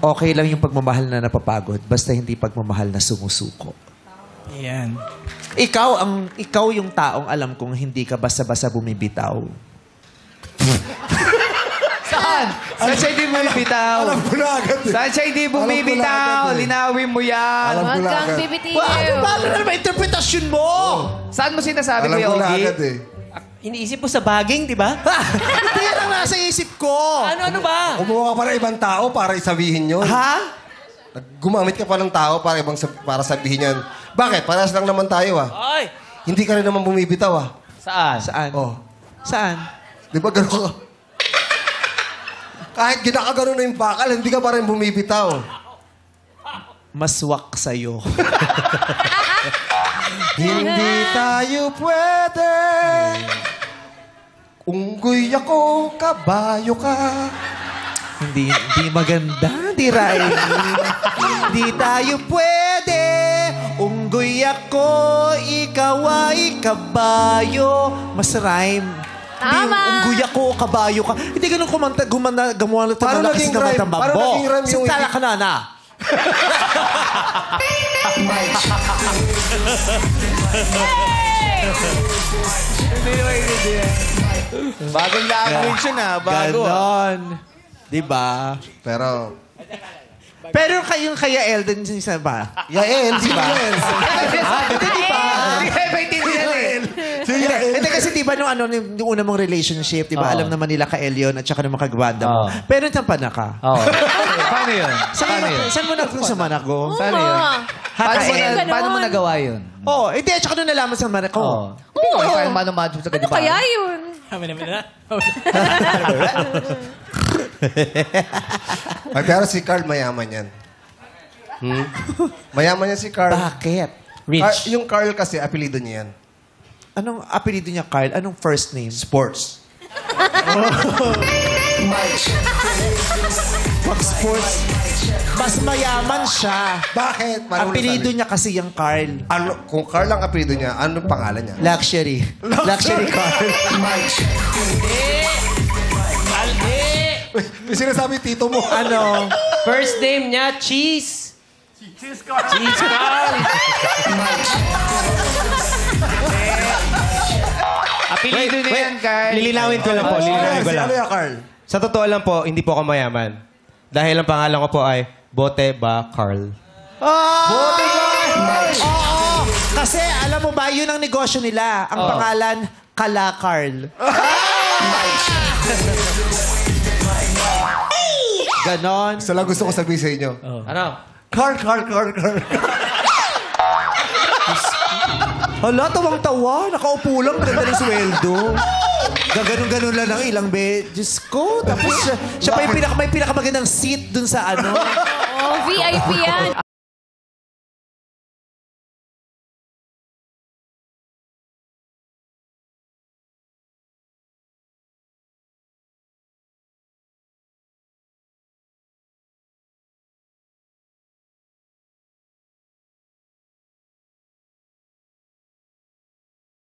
okay lang yung pagmamahal na napapagod, basta hindi pagmamahal na sumusuko. Yan. Ikaw yung taong alam kong hindi ka basta-basta bumibitaw. Saan? Saan siya hindi bumibitaw? Alam ko na agad eh. Saan siya hindi bumibitaw? Linawin mo yan. Alam ko Huwag na kang agad. bibitiw. Ano naman interpretasyon mo? Saan mo sinasabi, Alam Kuya ko na Ogie? agad eh. Iniisip mo sa baging, di ba? Hindi yan ang nasa isip ko. Ano ba? Kumuha ka pa ng ibang tao para isabihin yun. Ha? Gumamit ka pa ng tao para sabihin yun. Bakit? Parehas lang naman tayo ah. Ay! Hindi ka rin naman bumibitaw ah. Saan? Saan? Oh. Saan? Di ba gano'n ka? Kahit ginakagano na yung bakal, hindi ka pa rin bumibitaw. Maswak sa'yo. Hindi tayo pwede. Unggoy ako, kabayo ka. Hindi maganda, di Riley. Hindi tayo pwede. Unggoy ako, ikaw ay kabayo. Mas rhyme. Hindi yung Tama. unggoy ako, kabayo ka. Hindi ganun gumawa na Paano malakas naging na rhyme? matambambo. Paano naging rhyme yung- Sintala ka na. Bagong language yun ah. Bago ah. Ganon. Di ba? Pero, Pero kayong kaya Elden, isa ba? Yael, di ba? Hindi ba? Hindi kayo maintindihan eh. Hindi kasi di ba nung yung una mong relationship, di ba? Oo. Alam naman nila ka Elion at saka nung makagwanda mo. Oo. Pero nang pana ka. Oo. Paano yun? Paano yun? Saan mo sa Monaco? Paano yun? Ganun. Paano mo nagawa yun? Oo. Hindi, at saka nung nalaman sa Monaco. Oo. Hindi ko parang mano-mano sa Ano kadiba. kaya yun? Ay, pero si Carl mayaman yan. Mayaman yan si Carl. Bakit? Yung Carl kasi, apelido niya yan. Anong apelido niya, Carl? Anong first name? Sports. Pag sports. Mas mayaman siya. Bakit? Paano mo Apelido nasabi? niya kasi yung Carl. Ano, kung Carl ang apelido niya, anong pangalan niya? Luxury. Luxury Carl. May sinasabi tito mo. Ano? First name niya, Cheese. Cheese Carl. Apelido na yan, Carl. Lilinawin ko lang po, lilinawin ko lang. Ano yan, Carl? Sa totoo lang po, hindi po ako mayaman. Dahil ang pangalan ko po ay Bote ba Carl. Oo! Kasi alam mo ba, yun ang negosyo nila. Ang pangalan, Kala Carl. Ganon. Isa lang gusto ko sabihin sa inyo. Ano? Carl. Hala, tawang-tawa. Nakaupo lang, ganda ng sweldo. Gaganon-ganon lang ng ilang Diyos ko. Tapos siya pa yung may pinakamagandang seat dun sa ano. Oh, VIP yan.